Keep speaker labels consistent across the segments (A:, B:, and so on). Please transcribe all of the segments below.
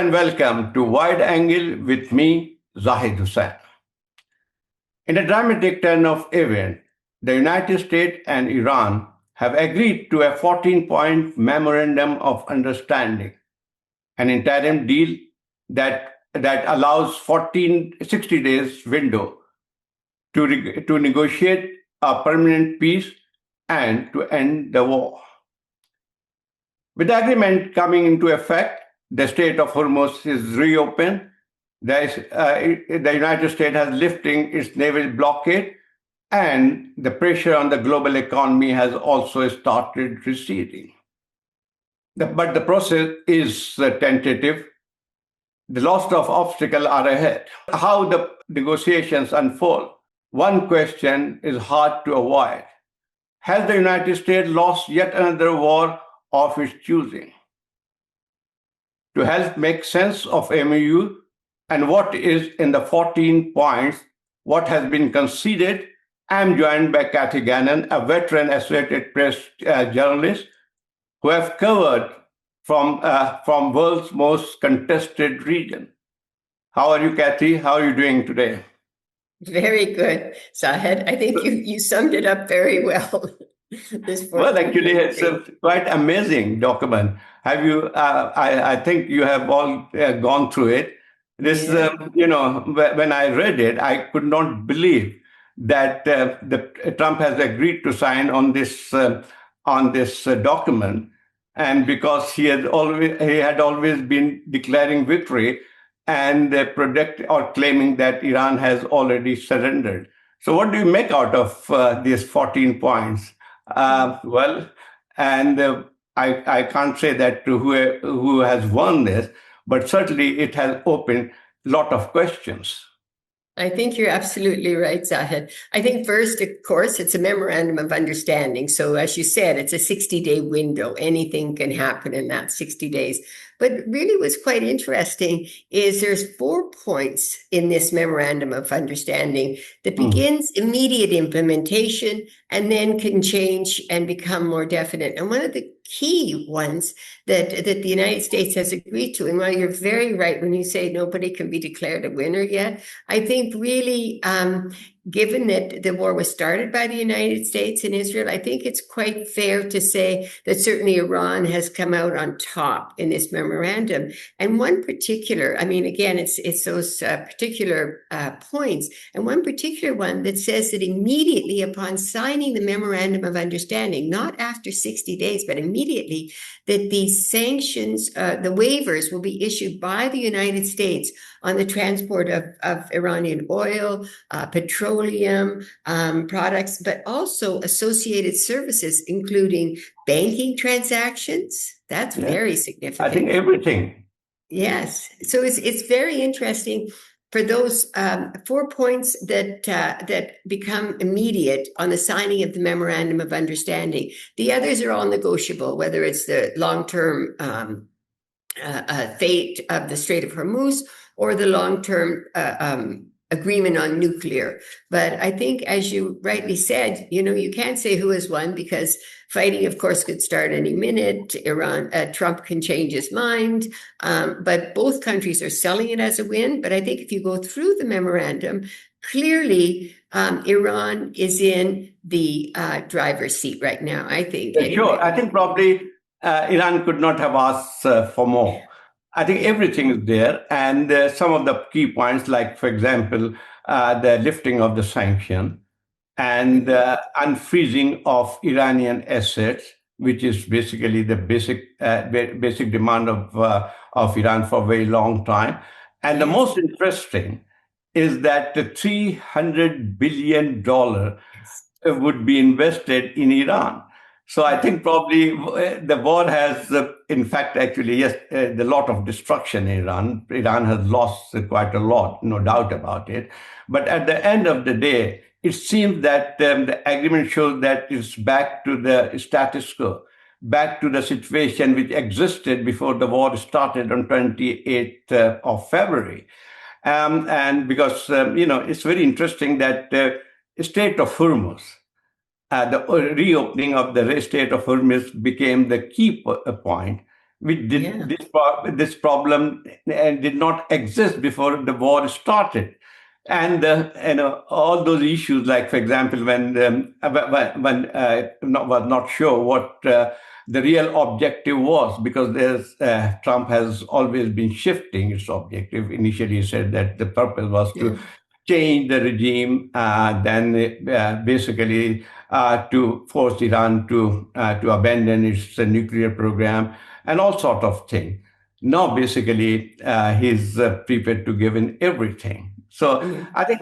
A: and welcome to Wide Angle with me, Zahid Hussain. In a dramatic turn of events, the United States and Iran have agreed to a 14-point memorandum of understanding, an interim deal that allows 60 days window to negotiate a permanent peace and to end the war. With the agreement coming into effect, the Strait of Hormuz is reopened. The United States has lifting its naval blockade, and the pressure on the global economy has also started receding. But the process is tentative. The lots of obstacles are ahead. How the negotiations unfold, one question is hard to avoid. Has the United States lost yet another war of its choosing? To help make sense of MOU and what is in the 14 points, what has been conceded, I'm joined by Kathy Gannon, a veteran Associated Press journalist who have covered from world's most contested region. How are you, Kathy? How are you doing today?
B: Very good, Zahid. I think you summed it up very well.
A: Well, actually, it's a quite amazing document. Have you? I think you have all gone through it. This, when I read it, I could not believe that Trump has agreed to sign on this document, and because he had always been declaring victory and claiming that Iran has already surrendered. So, what do you make out of these 14 points? I can't say that to who has won this, but certainly it has opened a lot of questions.
B: I think you're absolutely right, Zahid. I think first, of course, it's a memorandum of understanding. So as you said, it's a 60-day window. Anything can happen in that 60 days. But really what's quite interesting is there's 4 points in this memorandum of understanding that begins immediate implementation and then can change and become more definite. And one of the key ones that the United States has agreed to, and while you're very right when you say nobody can be declared a winner yet, I think really, given that the war was started by the United States and Israel, I think it's quite fair to say that certainly Iran has come out on top in this memorandum. And one particular, again, it's those particular points, and one particular one that says that immediately upon signing the memorandum of understanding, not after 60 days, but immediately, that these sanctions, the waivers will be issued by the United States on the transport of Iranian oil, petroleum products, but also associated services, including banking transactions. That's very significant.
A: I think everything.
B: Yes. So it's very interesting for those 4 points that become immediate on the signing of the memorandum of understanding. The others are all negotiable, whether it's the long-term fate of the Strait of Hormuz or the long-term agreement on nuclear. But I think, as you rightly said, you can't say who has won because fighting, of course, could start any minute. Trump can change his mind, but both countries are selling it as a win. But I think if you go through the memorandum, clearly Iran is in the driver's seat right now, I think.
A: Anyway. Sure. I think probably Iran could not have asked for more. I think everything is there. And some of the key points, like, for example, the lifting of the sanction and unfreezing of Iranian assets, which is basically the basic demand of Iran for a very long time. And the most interesting is that the $300 billion would be invested in Iran. So I think probably the war has, in fact, actually, yes, a lot of destruction in Iran. Iran has lost quite a lot, no doubt about it. But at the end of the day, it seems that the agreement shows that it's back to the status quo, back to the situation which existed before the war started on 28th of February. And because, it's very interesting that the Strait of Hormuz, the reopening of the Strait of Hormuz became the key point which
B: Yeah.
A: this problem did not exist before the war started. And all those issues, like for example, when was not sure what the real objective was, because Trump has always been shifting its objective. Initially, he said that the purpose was
B: Yeah.
A: to change the regime, then basically to force Iran to abandon its nuclear program and all sort of thing. Now, basically, he's prepared to give in everything. So
B: Yeah.
A: I think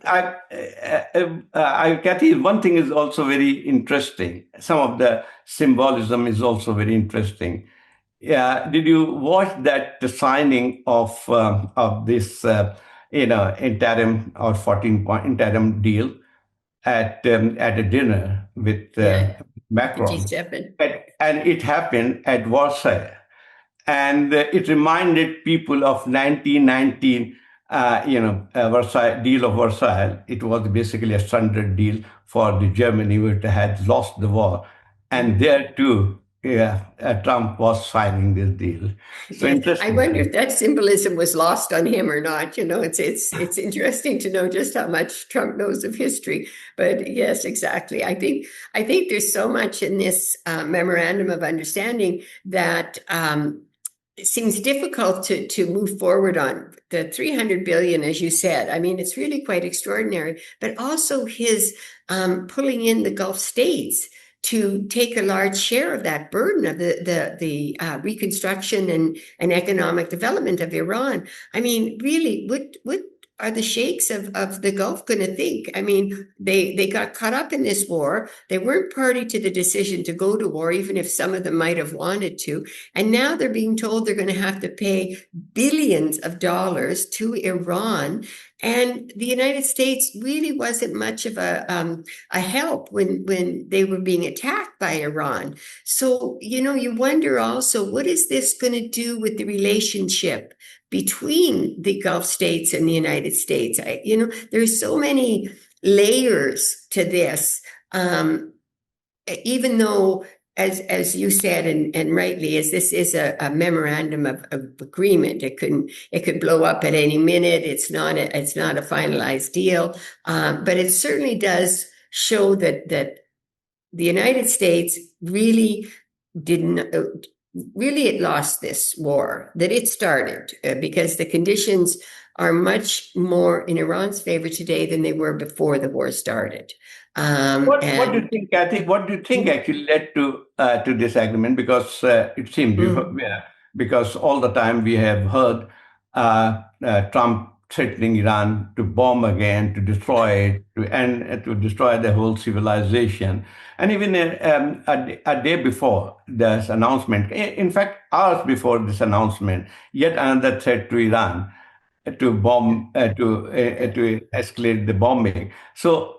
A: Kathy, one thing is also very interesting. Some of the symbolism is also very interesting. Yeah, did you watch the signing of this interim or 14-point interim deal at a dinner with
B: Yeah. With the
A: Macron,
B: G7.
A: and it happened at Versailles, and it reminded people of 1919, Versailles deal of Versailles. It was basically a standard deal for the Germany, which had lost the war, and
B: Mhm.
A: there too, yeah, Trump was signing this deal. So
B: Yes, I
A: interesting.
B: wonder if that symbolism was lost on him or not. It's interesting to know just how much Trump knows of history. But yes, exactly. I think there's so much in this memorandum of understanding that it seems difficult to move forward on. The 300 billion, as you said. I mean, it's really quite extraordinary. But also his pulling in the Gulf states to take a large share of that burden of the reconstruction and economic development of Iran. I mean, really, what are the sheikhs of the Gulf going to think? I mean, they got caught up in this war. They weren't party to the decision to go to war, even if some of them might have wanted to. And now they're being told they're going to have to pay billions of dollars to Iran. And the United States really wasn't much of a help when they were being attacked by Iran. So, you wonder also, what is this going to do with the relationship between the Gulf states and the United States? There's so many layers to this. Even though, as you said and rightly, as this is a memorandum of agreement, it could blow up at any minute. It's not a finalized deal, but it certainly does show that the United States really didn't. Really, it lost this war that it started because the conditions are much more in Iran's favor today than they were before the war started.
A: What do you
B: And
A: think, Kathy? What do you think actually led to this agreement? Because it seems because all the time we have heard Trump threatening Iran to bomb again, to destroy it, to destroy the whole civilization, and even a day before this announcement, in fact, hours before this announcement, yet another threat to Iran to bomb to escalate the bombing. So,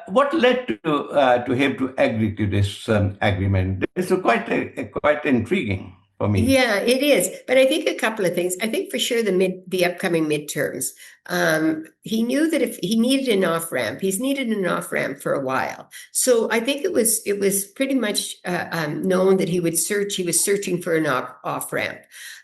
A: what led to him to agree to this agreement? This is quite intriguing for me.
B: Yeah, it is. But I think a couple of things. I think for sure the upcoming midterms. He knew that if he needed an off ramp, he's needed an off ramp for a while. So I think it was pretty much known that he was searching for an off ramp,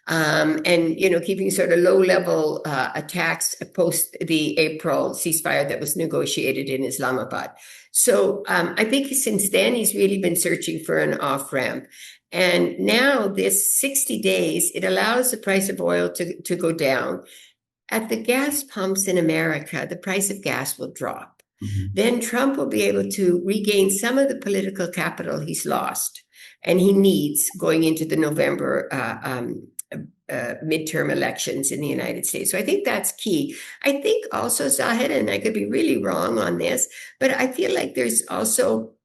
B: and keeping sort of low level attacks post the April ceasefire that was negotiated in Islamabad. So I think since then he's really been searching for an off ramp. And now this 60 days, it allows the price of oil to go down. At the gas pumps in America, the price of gas will drop.
A: Mhm.
B: Then Trump will be able to regain some of the political capital he's lost and he needs going into the November midterm elections in the United States. So I think that's key. I think also, Zahid, and I could be really wrong on this, but I feel like there's also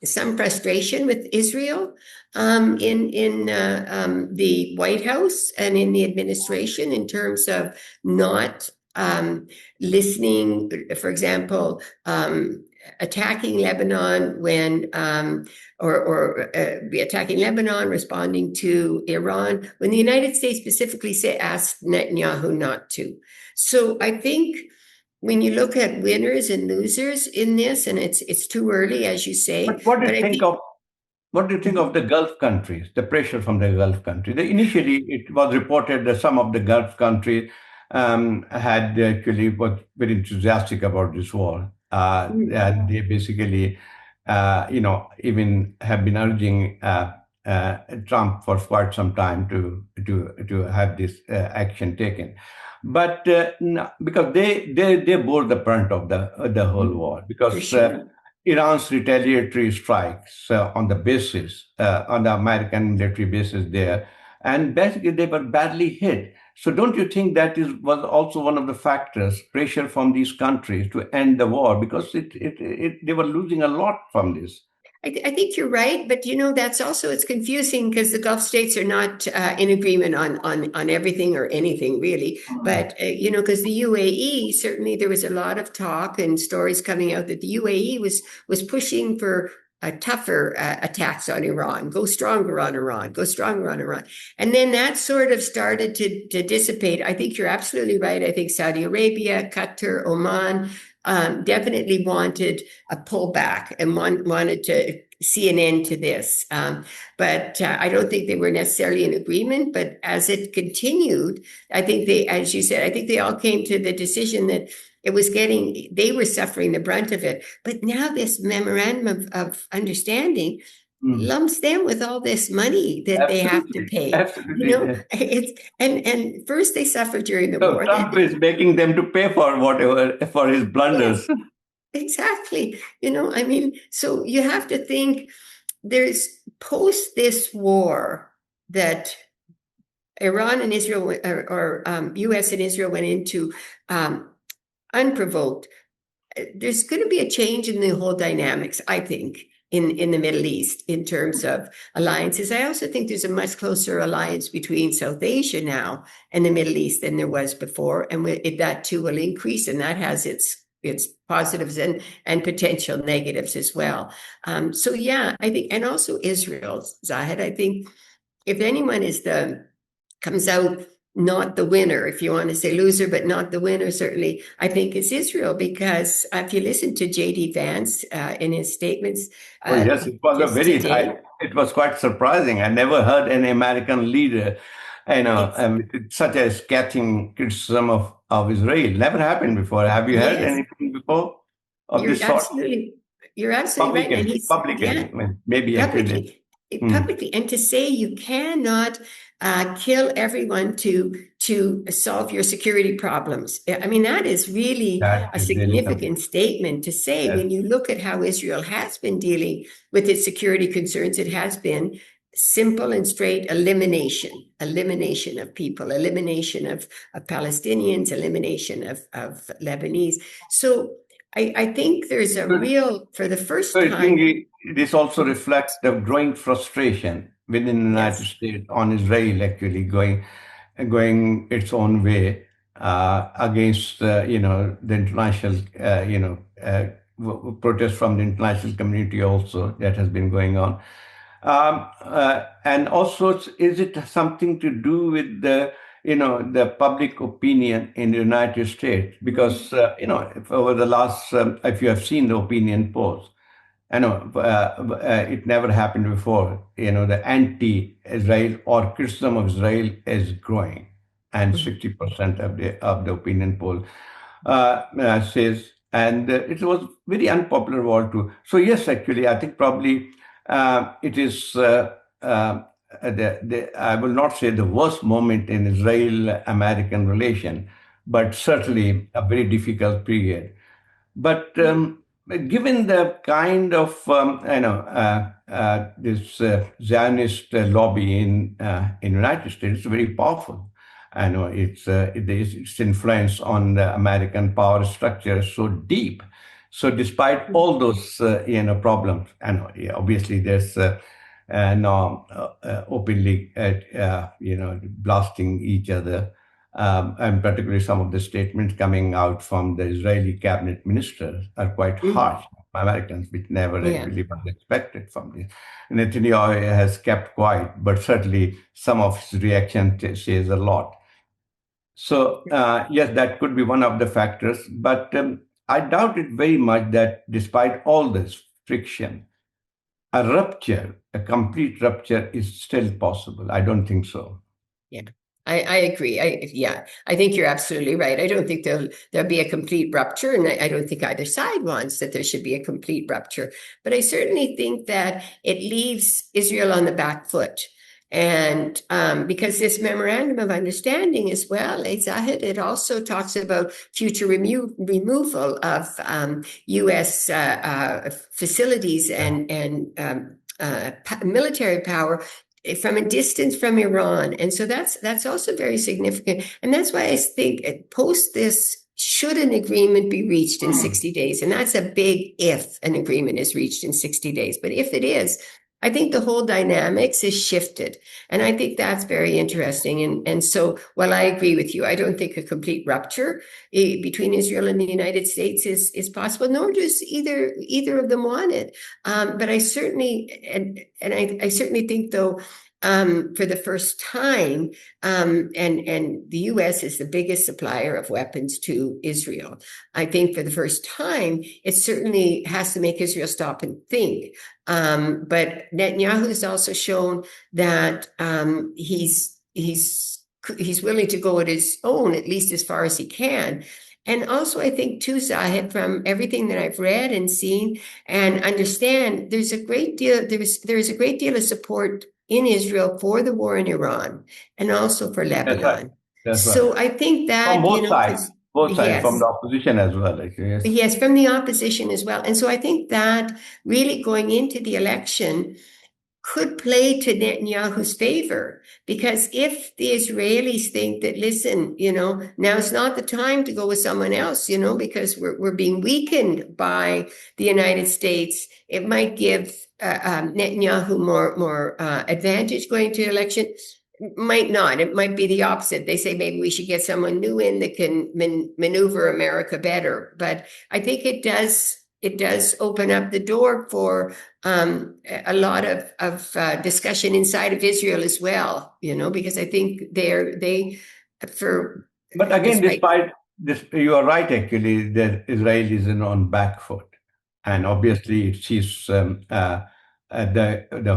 B: some frustration with Israel in the White House and in the administration in terms of not listening, for example, attacking Lebanon attacking Lebanon, responding to Iran when the United States specifically asked Netanyahu not to. So I think when you look at winners and losers in this, and it's too early, as you say,
A: What do
B: but
A: you
B: I
A: think
B: think
A: of? what do you think of the Gulf countries, the pressure from the Gulf countries? Initially, it was reported that some of the Gulf countries had actually was very enthusiastic about this war. And they basically, even have been urging Trump for quite some time to have this action taken. But no, because they bore the brunt of the whole
B: Mm,
A: war,
B: for
A: because
B: sure.
A: Iran's retaliatory strikes on the bases, on the American military bases there, and basically they were badly hit. So don't you think that was also one of the factors, pressure from these countries to end the war, because they were losing a lot from this.
B: I think you're right, but that's also it's confusing because the Gulf states are not in agreement on everything or anything really. But because the UAE certainly there was a lot of talk and stories coming out that the UAE was pushing for a tougher attacks on Iran, go stronger on Iran, go stronger on Iran, and then that sort of started to dissipate. I think you're absolutely right. I think Saudi Arabia, Qatar, Oman definitely wanted a pullback and wanted to see an end to this. But I don't think they were necessarily in agreement. But as it continued, I think as you said, I think they all came to the decision that they were suffering the brunt of it. But now this memorandum of understanding
A: Mm.
B: lumps them with all this money that they have to
A: Absolutely,
B: pay.
A: absolutely. Yeah.
B: It's and first they suffered during the
A: So
B: war.
A: Trump is making them to pay for whatever for his
B: Yes,
A: blunders.
B: exactly. I mean, so you have to think there's post this war that Iran and Israel or US and Israel went into um, unprovoked. There's going to be a change in the whole dynamics, I think, in the Middle East in terms of alliances. I also think there's a much closer alliance between South Asia now and the Middle East than there was before, and that too will increase, and that has its positives and potential negatives as well. So yeah, I think, and also Israel, Zahid. I think if anyone comes out not the winner, if you want to say loser, but not the winner, certainly, I think it's Israel, because if you listen to J.D. Vance in his statements
A: Oh yes, it was a
B: just today,
A: it was quite surprising. I never heard an American leader,
B: it's,
A: such as catching criticism of Israel. Never happened before. Have you heard
B: yes,
A: anything before of
B: you're
A: this sort?
B: absolutely, you're absolutely right. And
A: Publicly,
B: yeah,
A: maybe actually.
B: publicly,
A: Hmm.
B: publicly, and to say you cannot kill everyone to solve your security problems. I mean, that is really
A: That
B: a
A: is really something.
B: significant statement to say
A: Yes.
B: when you look at how Israel has been dealing with its security concerns. It has been simple and straight elimination of people, elimination of Palestinians, elimination of Lebanese. So I think there's a
A: So,
B: real, for the
A: so
B: first
A: I think
B: time,
A: this also reflects the growing frustration within the United
B: yes.
A: States on Israel actually going its own way against the international protest from the international community also that has been going on. And also, is it something to do with the public opinion in the United States? Because if over the last, if you have seen the opinion polls, I know it never happened before. The anti-Israel or criticism of Israel is growing, and
B: Mhm.
A: 60% of the opinion poll says, and it was very unpopular war too. So yes, actually, I think probably it is. I will not say the worst moment in Israel-American relation, but certainly a very difficult period. But given the kind of this Zionist lobby in United States, it's very powerful. I know its influence on the American power structure is so deep. So despite all those problems, I know obviously there's no openly blasting each other, and particularly some of the statements coming out from the Israeli cabinet ministers are quite
B: Mhm.
A: harsh. Americans, which never
B: Yeah.
A: actually was expected from this. Netanyahu has kept quiet, but certainly some of his reaction says a lot. So yes, that could be one of the factors, but I doubt it very much that despite all this friction, a complete rupture is still possible. I don't think so.
B: Yeah, I agree. I think you're absolutely right. I don't think there'll be a complete rupture, and I don't think either side wants that there should be a complete rupture. But I certainly think that it leaves Israel on the back foot. And because this memorandum of understanding as well, Zahid, it also talks about future removal of U.S. Facilities and military power from a distance from Iran. And so that's also very significant. And that's why I think post this, should an agreement be reached in 60 days, and that's a big if an agreement is reached in 60 days, but if it is, I think the whole dynamics is shifted. And I think that's very interesting. And so while I agree with you, I don't think a complete rupture between Israel and the United States is possible, nor does either of them want it. But I certainly, and I certainly think, though, for the first time, and the U.S. is the biggest supplier of weapons to Israel. I think for the first time, it certainly has to make Israel stop and think. But Netanyahu has also shown that he's willing to go at his own, at least as far as he can. And also, I think, too, Zahid, from everything that I've read and seen and understand, there is a great deal of support in Israel for the war in Iran and also for
A: That's right.
B: Lebanon.
A: That's right.
B: So I think
A: From
B: that,
A: both sides, from
B: yes.
A: the opposition as well. Actually, yes.
B: Yes, from the opposition as well. And so I think that really going into the election could play to Netanyahu's favor, because if the Israelis think that, listen, now's not the time to go with someone else, because we're being weakened by the United States, it might give Netanyahu more advantage going to the election. Might not. It might be the opposite. They say maybe we should get someone new in that can maneuver America better. But I think it does open up the door for a lot of discussion inside of Israel as well, because I think
A: But again, despite this, you are right, actually, that Israel is on back foot. And obviously, it sees the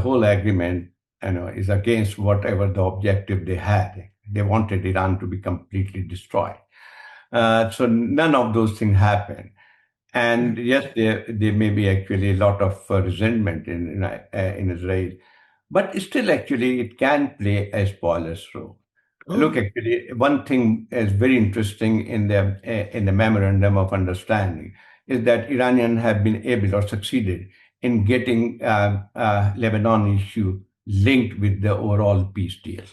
A: whole agreement, is against whatever the objective they had. They wanted Iran to be completely destroyed. So none of those things happened. And yes, there may be actually a lot of resentment in Israel, but still, actually, it can play a spoiler's role. Look, actually, one thing is very interesting in the memorandum of understanding is that Iranians have been able or succeeded in getting Lebanon issue linked with the overall peace deal.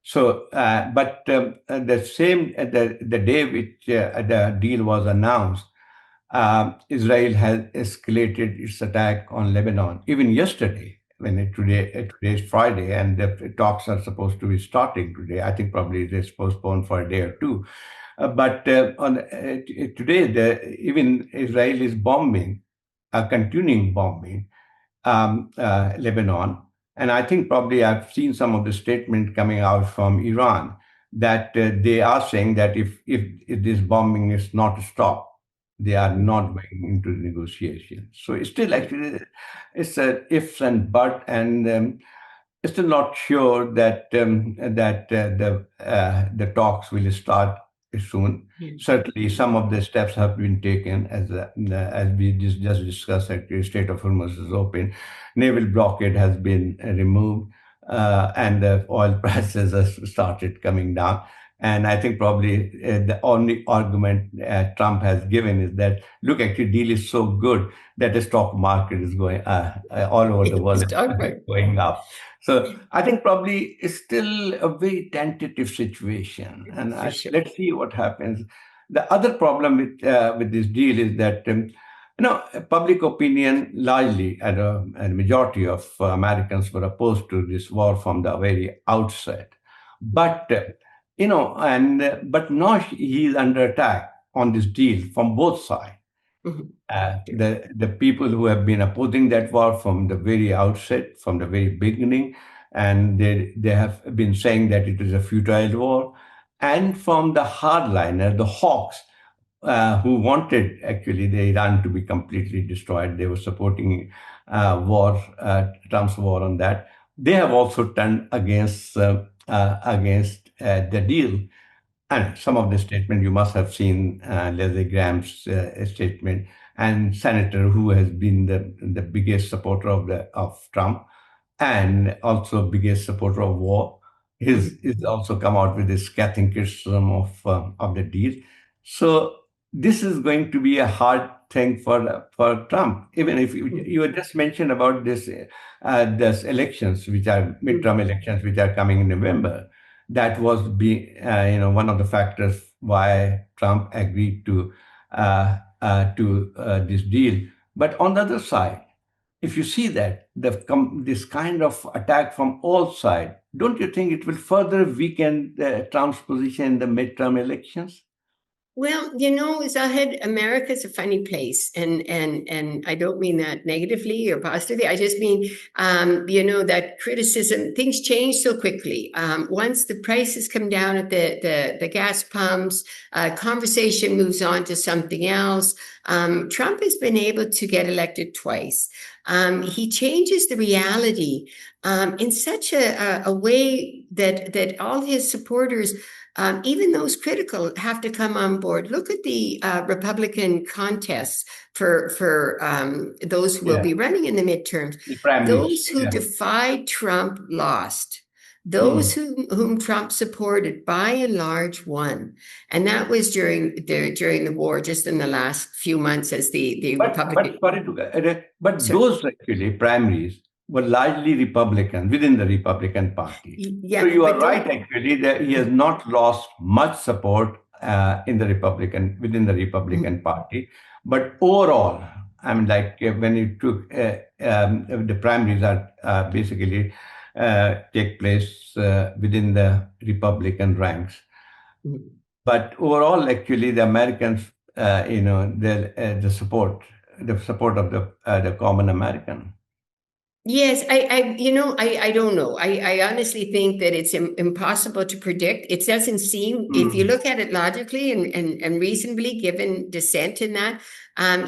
A: So, but the day which the deal was announced, Israel has escalated its attack on Lebanon. Even yesterday, today is Friday, and the talks are supposed to be starting today. I think probably it's postponed for a day or two. But today, even Israel is continuing bombing Lebanon. And I think probably I've seen some of the statement coming out from Iran that they are saying that if this bombing is not stopped, they are not going into negotiations. So it's still actually it's a ifs and buts, and still not sure that the talks will start soon. Certainly, some of the steps have been taken, as we just discussed. Actually, Strait of Hormuz is open, naval blockade has been removed, and the oil prices have started coming down. And I think probably the only argument Trump has given is that, look, actually, deal is so good that the stock market is going all over the world, going up. So I think probably it's still a very tentative situation, and let's see what happens. The other problem with this deal is that public opinion largely, and a majority of Americans were opposed to this war from the very outset, but but now he is under attack on this deal from both sides. The people who have been opposing that war from the very outset, from the very beginning, and they have been saying that it is a futile war, and from the hardliner, the hawks, who wanted actually the Iran to be completely destroyed. They were supporting Trump's war on that. They have also turned against the deal. And some of the statement you must have seen Leslie Graham's statement, and senator who has been the biggest supporter of Trump and also biggest supporter of war. He's also come out with this scathing criticism of the deal. So this is going to be a hard thing for Trump. Even if you had just mentioned about this elections, which are midterm elections, which are coming in November, that was one of the factors why Trump agreed to this deal. But on the other side, if you see that this kind of attack from all sides, don't you think it will further weaken Trump's position in the midterm elections?
B: Well, Zahid, America's a funny place, and I don't mean that negatively or positively. I just mean, that criticism, things change so quickly. Once the prices come down at the gas pumps, conversation moves on to something else. Trump has been able to get elected twice. He changes the reality in such a way that all his supporters, even those critical, have to come on board. Look at the Republican contests for those who will be running in the midterms.
A: The primaries.
B: Those who
A: Yeah.
B: defied Trump lost.
A: Hmm.
B: Those whom Trump supported, by and large, won, and that was during the war, just in the last few months, as the Republican.
A: But
B: Sorry.
A: those actually primaries were largely Republican within the Republican Party. So
B: Yeah,
A: you are
B: but
A: right
B: don't.
A: actually that he has not lost much support within the Republican Party. But overall, I mean, like when you took the primaries are basically take place within the Republican ranks. But overall, actually, the Americans, the support of the common American.
B: Yes, I don't know. I honestly think that it's impossible to predict. It doesn't seem, if you
A: Mm.
B: look at it logically and reasonably, given dissent in that,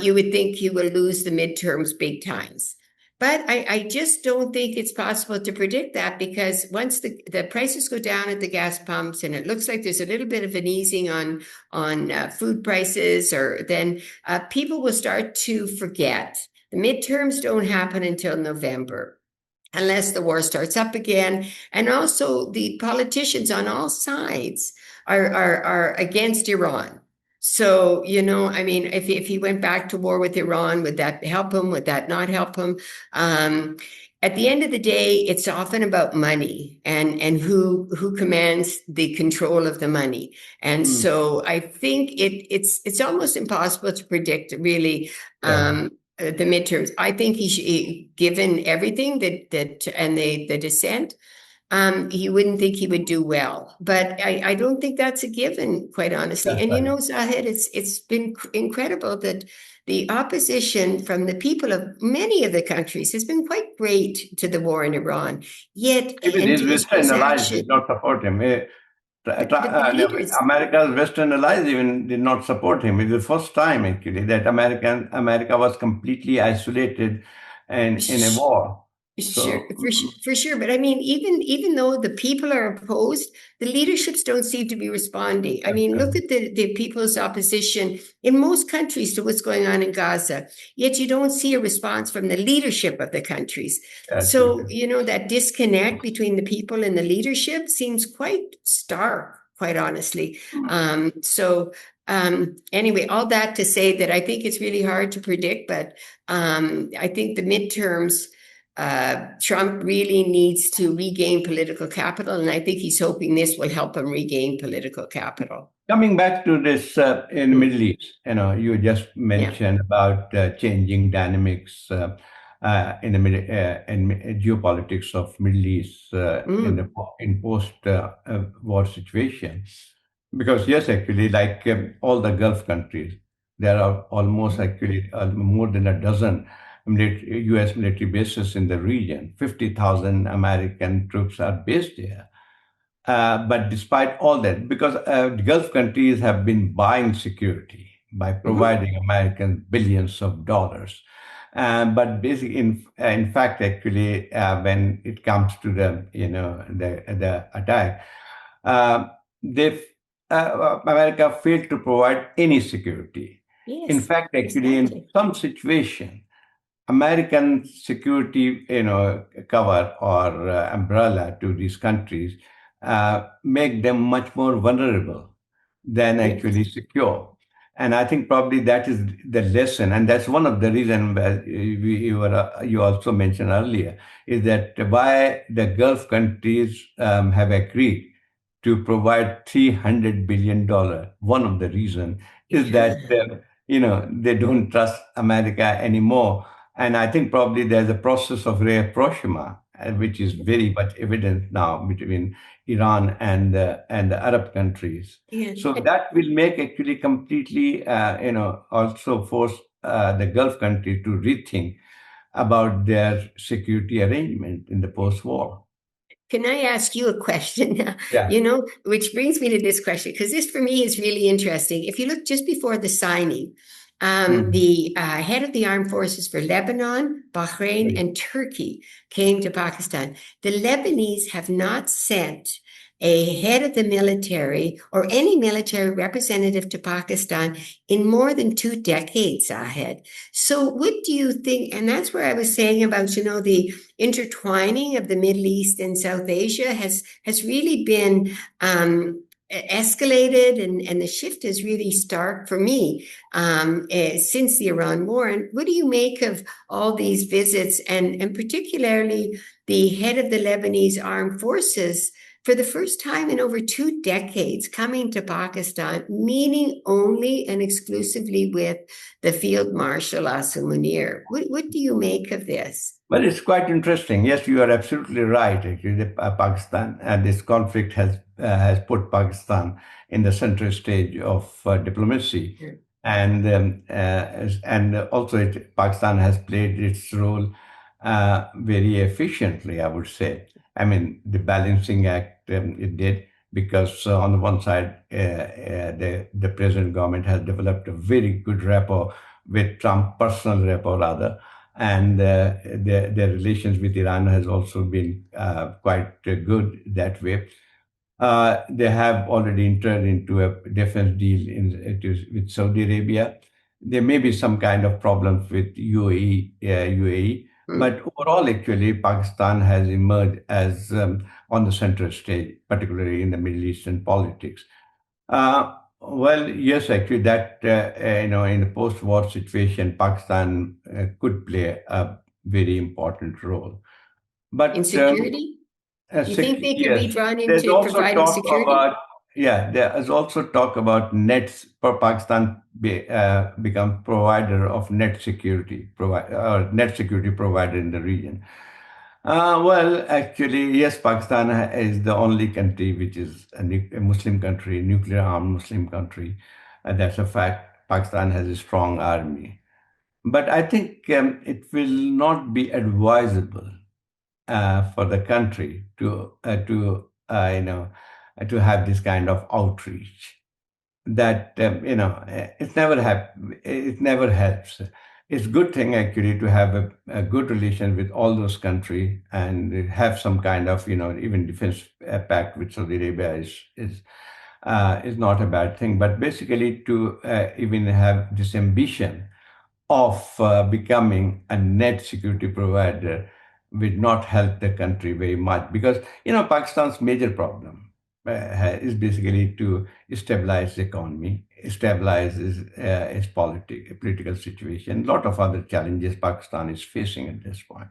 B: you would think you will lose the midterms big times. But I just don't think it's possible to predict that, because once the prices go down at the gas pumps, and it looks like there's a little bit of an easing on food prices, or then people will start to forget. The midterms don't happen until November, unless the war starts up again. And also, the politicians on all sides are against Iran. So, I mean, if he went back to war with Iran, would that help him? Would that not help him? At the end of the day, it's often about money and who commands the control of the money. And
A: Mm.
B: so I think it's almost impossible to predict, really.
A: Yeah.
B: The midterms. I think given everything that and the dissent, you wouldn't think he would do well. But I don't think that's a given, quite honestly.
A: That's
B: And
A: right.
B: Zahid, it's been incredible that the opposition from the people of many of the countries has been quite great to the war in Iran, yet,
A: Even
B: and
A: his
B: to
A: Western
B: Israel's
A: allies did
B: action.
A: not support him.
B: But the leaders.
A: America's Western allies even did not support him. It's the first time actually that America was completely isolated and in a war.
B: Sure,
A: So
B: for sure. But I mean, even though the people are opposed, the leaderships don't seem to be responding. I
A: that's
B: mean,
A: right.
B: look at the people's opposition in most countries to what's going on in Gaza. Yet you don't see a response from the leadership of the countries.
A: That's it.
B: So, that disconnect between the people and the leadership seems quite stark, quite honestly. Anyway, all that to say that I think it's really hard to predict, but I think the midterms, Trump really needs to regain political capital, and I think he's hoping this will help him regain political capital.
A: Coming back to this in the Middle East, you just
B: Yeah.
A: mentioned about changing dynamics in geopolitics of Middle East in post war situation. Because yes, actually, like all the Gulf countries, there are almost actually more than a dozen U.S. military bases in the region. 50,000 American troops are based there. But despite all that, because the Gulf countries have been buying security by
B: Mhm.
A: providing Americans billions of dollars, But basically, in fact, actually, when it comes to the attack, uh, they America failed to provide any security. In
B: Yes,
A: fact, actually, in
B: exactly.
A: some situation, American security, cover or umbrella to these countries make them much more vulnerable than actually
B: Yes.
A: secure. And I think probably that is the lesson, and that's one of the reasons you also mentioned earlier, is that why the Gulf countries have agreed to provide $300 billion. One of the reasons is that
B: Yeah.
A: they don't trust America anymore, and I think probably there's a process of rapprochement, which is very much evident now between Iran and the Arab countries.
B: Yeah.
A: So that will make actually completely, also force the Gulf country to rethink about their security arrangement in the post-war.
B: Can I ask you a question now?
A: Yeah.
B: Which brings me to this question, because this for me is really interesting. If you look just before the signing,
A: Mhm.
B: the head of the armed forces for Lebanon, Bahrain,
A: Right.
B: and Turkey came to Pakistan. The Lebanese have not sent a head of the military or any military representative to Pakistan in more than 2 decades ahead. So, what do you think? And that's where I was saying about, the intertwining of the Middle East and South Asia has really been escalated, and the shift is really stark for me since the Iran war. And what do you make of all these visits, and particularly the head of the Lebanese armed forces? For the first time in over 2 decades, coming to Pakistan, meeting only and exclusively with the Field Marshal Asim Munir. What do you make of this?
A: Well, it's quite interesting. Yes, you are absolutely right. Actually, Pakistan and this conflict has put Pakistan in the center stage of diplomacy, and also Pakistan has played its role very efficiently, I would say. I mean, the balancing act it did, because on the one side, the present government has developed a very good rapport with Trump, personal rapport rather, and their relations with Iran has also been quite good that way. They have already entered into a defense deal with Saudi Arabia. There may be some kind of problems with UAE,
B: Hmm.
A: but overall, actually, Pakistan has emerged as on the center stage, particularly in the Middle Eastern politics. Well, yes, actually, that in the post-war situation, Pakistan could play a very important role.
B: In
A: But
B: security? You think they could be
A: yes,
B: drawn
A: there's
B: into
A: also
B: providing
A: talk
B: security?
A: about there is also talk about nets for Pakistan become provider of net security provider in the region. Well, actually, yes, Pakistan is the only country which is a Muslim country, nuclear armed Muslim country. That's a fact. Pakistan has a strong army. But I think it will not be advisable for the country to have this kind of outreach. That it never helps. It's good thing actually to have a good relation with all those countries and have some kind of even defense pact with Saudi Arabia is not a bad thing. But basically to even have this ambition of becoming a net security provider will not help the country very much, because Pakistan's major problem is basically to stabilize the economy, stabilize its political situation. A lot of other challenges Pakistan is facing at this point.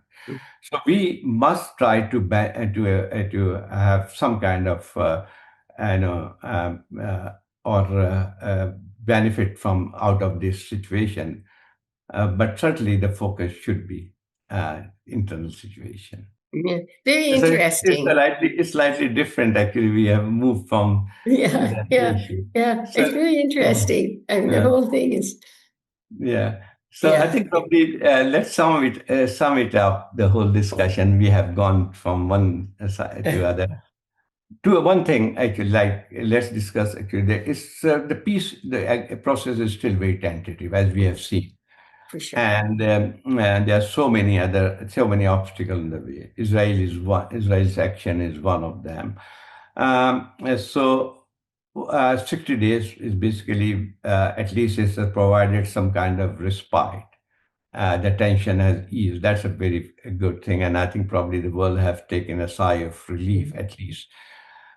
A: So we must try to have some kind of you know or benefit from out of this situation, but certainly the focus should be internal situation.
B: Yeah, very
A: So
B: interesting.
A: it's slightly different. Actually, we have moved from
B: Yeah,
A: that
B: yeah,
A: issue.
B: yeah.
A: So
B: It's very
A: yeah,
B: interesting. I mean, the
A: yeah,
B: whole thing is,
A: yeah. So I
B: yeah.
A: think probably let's sum it up. The whole discussion, we have gone from one side to other. To one thing, actually, like let's discuss. Actually, there is the peace. The process is still very tentative, as we have seen.
B: For sure.
A: And there are so many obstacles in the way. Israel's action is one of them. So 60 days is basically, at least it's provided some kind of respite. The tension has eased. That's a very good thing. And I think probably the world have taken a sigh of relief,
B: Mhm.
A: at least.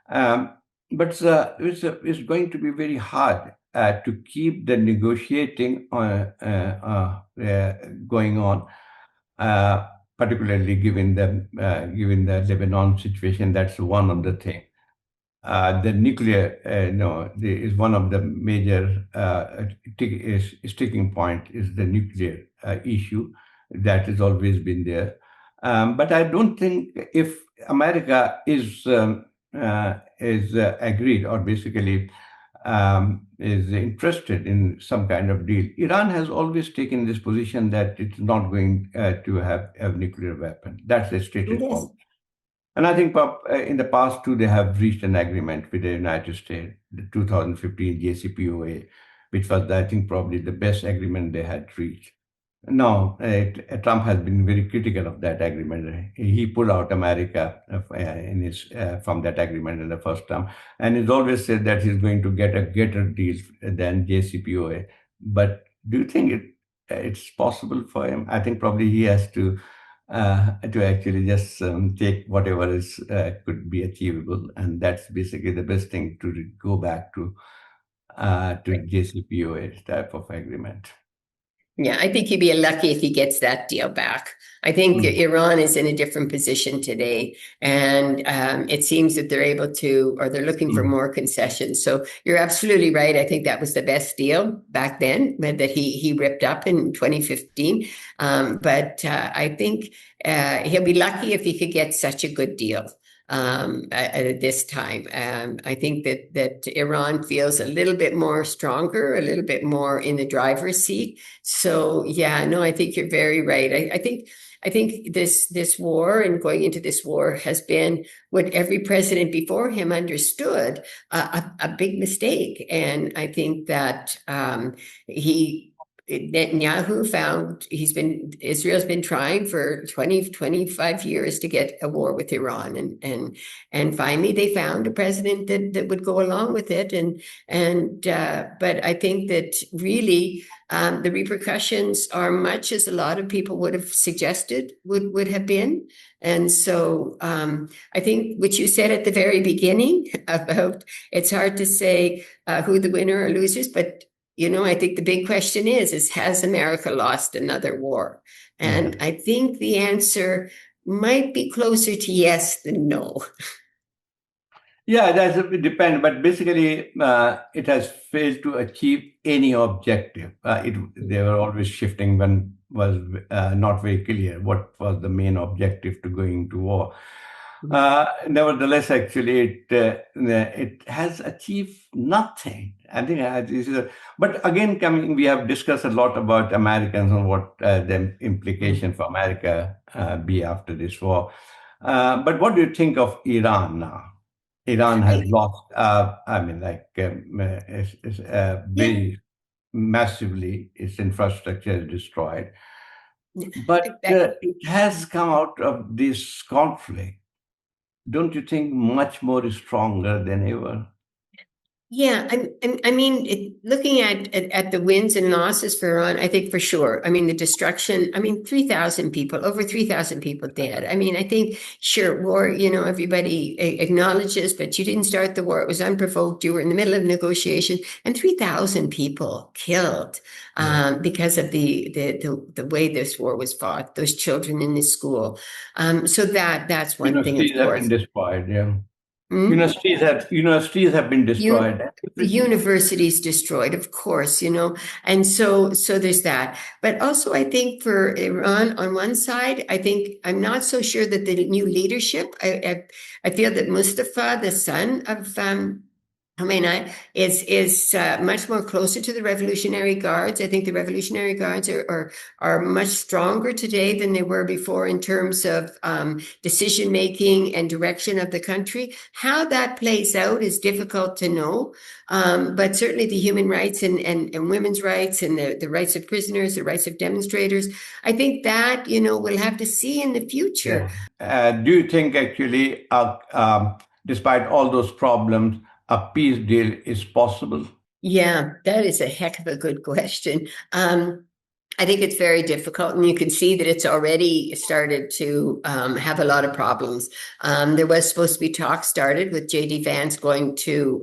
A: Um, but it's going to be very hard to keep the negotiating going on, uh, particularly given the Lebanon situation. That's one of the things. The nuclear, no, is one of the major sticking point is the nuclear issue that has always been there. But I don't think if America is agreed or basically is interested in some kind of deal. Iran has always taken this position that it's not going to have a nuclear weapon. That's a stated
B: Yes.
A: policy. And I think in the past too, they have reached an agreement with the United States, the 2015 JCPOA, which was, I think, probably the best agreement they had reached. No, Trump has been very critical of that agreement. He pulled out America from that agreement in the first term, and he's always said that he's going to get a better deal than JCPOA. But do you think it's possible for him? I think probably he has to actually just take whatever is could be achievable, and that's basically the best thing to go back to JCPOA type of agreement.
B: Yeah, I think he'd be lucky if he gets that deal back. I think
A: Mm,
B: Iran is in a different position today, and it seems that they're able to, or they're looking for
A: mm.
B: more concessions. So you're absolutely right. I think that was the best deal back then that he ripped up in 2015. But I think he'll be lucky if he could get such a good deal at this time. I think that Iran feels a little bit more stronger, a little bit more in the driver's seat. So yeah, no, I think you're very right. I think this war and going into this war has been what every president before him understood a big mistake, and I think that he. Netanyahu found Israel's been trying for 20, 25 years to get a war with Iran, and finally they found a president that would go along with it, and but I think that really the repercussions are much as a lot of people would have suggested would have been. And so I think what you said at the very beginning about it's hard to say who the winner or losers, but I think the big question is has America lost another war?
A: Yeah.
B: And I think the answer might be closer to yes than no.
A: Yeah, that's a bit depend, but basically, it has failed to achieve any objective. They were always shifting when was not very clear what was the main objective to going to war. Nevertheless, actually, it has achieved nothing. I think but again, we have discussed a lot about Americans and what the implication for America be after this war. But what do you think of Iran now? Iran has
B: I,
A: lost, I mean, like,
B: yeah,
A: very massively, its infrastructure is destroyed. But it has come out of this conflict, don't you think, much more stronger than ever?
B: Yeah, I mean, looking at the wins and losses for Iran, I think for sure. I mean, the destruction. I mean, 3,000 people, over 3,000 people dead. I mean, I think sure, war. Everybody acknowledges, but you didn't start the war; it was unprovoked. You were in the middle of negotiation, and 3,000 people killed
A: Yeah.
B: because of the way this war was fought. Those children in this school. So that's one thing, of
A: Universities have been
B: course.
A: destroyed, yeah.
B: Hmm?
A: Universities have been
B: You
A: destroyed. Everything.
B: universities destroyed, of course, and so there's that. But also, I think for Iran, on one side, I think I'm not so sure that the new leadership. I feel that Mustafa, the son of Is much more closer to the Revolutionary Guards. I think the Revolutionary Guards are much stronger today than they were before in terms of decision making and direction of the country. How that plays out is difficult to know, but certainly the human rights and women's rights and the rights of prisoners, the rights of demonstrators. I think that we'll have to see in the future.
A: Do you think actually, despite all those problems, a peace deal is possible?
B: Yeah, that is a heck of a good question. I think it's very difficult, and you can see that it's already started to have a lot of problems. There was supposed to be talks started with J.D. Vance going to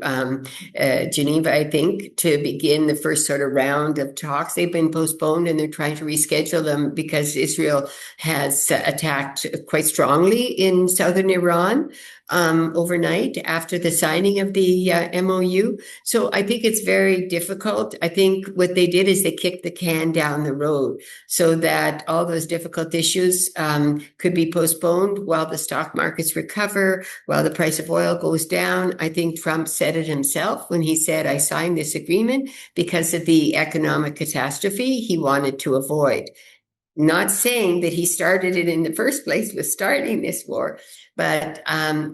B: Geneva, I think, to begin the first sort of round of talks. They've been postponed, and they're trying to reschedule them because Israel has attacked quite strongly in southern Iran overnight after the signing of the MOU. So I think it's very difficult. I think what they did is they kicked the can down the road so that all those difficult issues could be postponed while the stock markets recover, while the price of oil goes down. I think Trump said it himself when he said, I signed this agreement because of the economic catastrophe he wanted to avoid. Not saying that he started it in the first place with starting this war, but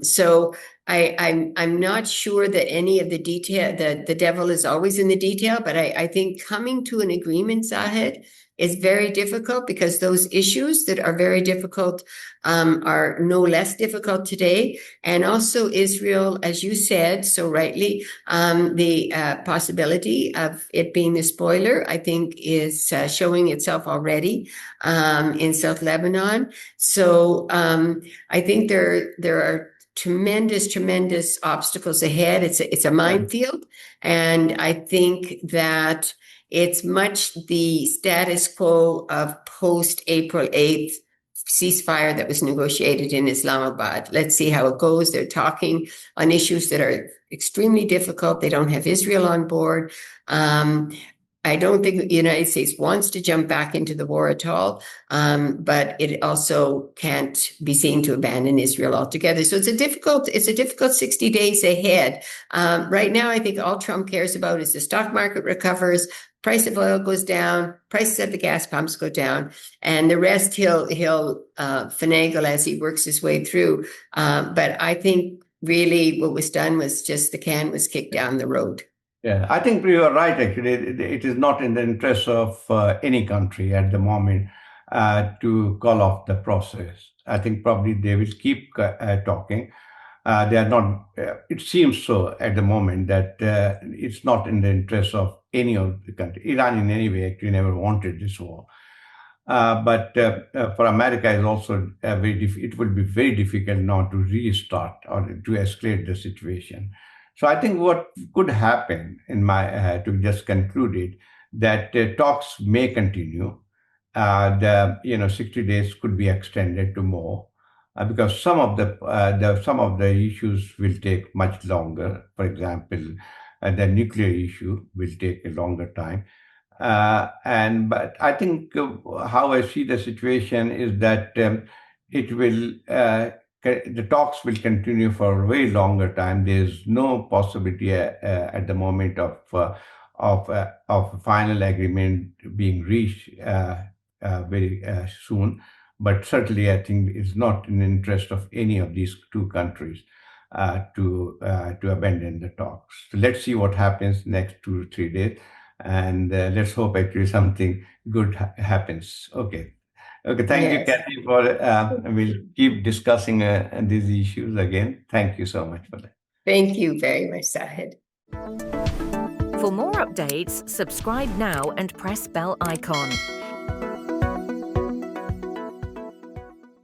B: so I'm not sure that any of the detail, the devil is always in the detail, but I think coming to an agreement, Zahid, is very difficult because those issues that are very difficult are no less difficult today. And also Israel, as you said so rightly, the possibility of it being the spoiler, I think, is showing itself already in South Lebanon. So I think there are tremendous obstacles ahead. It's a minefield, and I think that it's much the status quo of post-April 8th ceasefire that was negotiated in Islamabad. Let's see how it goes. They're talking on issues that are extremely difficult. They don't have Israel on board. I don't think the United States wants to jump back into the war at all, but it also can't be seen to abandon Israel altogether. So it's a difficult 60 days ahead. Right now, I think all Trump cares about is the stock market recovers, price of oil goes down, prices at the gas pumps go down, and the rest he'll finagle as he works his way through. But I think really what was done was just the can was kicked down the road.
A: Yeah, I think you are right. Actually, it is not in the interest of any country at the moment to call off the process. I think probably they will keep talking. They are not. It seems so at the moment that it's not in the interest of any of the country. Iran, in any way, actually never wanted this war. But for America, is also it will be very difficult now to restart or to escalate the situation. So I think what could happen, in my to just conclude it, that talks may continue. The 60 days could be extended to more because some of the issues will take much longer. For example, the nuclear issue will take a longer time. But I think how I see the situation is that it will the talks will continue for a very longer time. There's no possibility at the moment of a final agreement being reached very soon. But certainly, I think it's not in the interest of any of these two countries to abandon the talks. So let's see what happens next 2 to 3 days, and let's hope actually something good happens. Okay. Thank you,
B: Yes.
A: Kathy, for we'll keep discussing these issues again. Thank you so much for that.
B: Thank you very much, Zahid.
C: For more updates, subscribe now and press bell icon.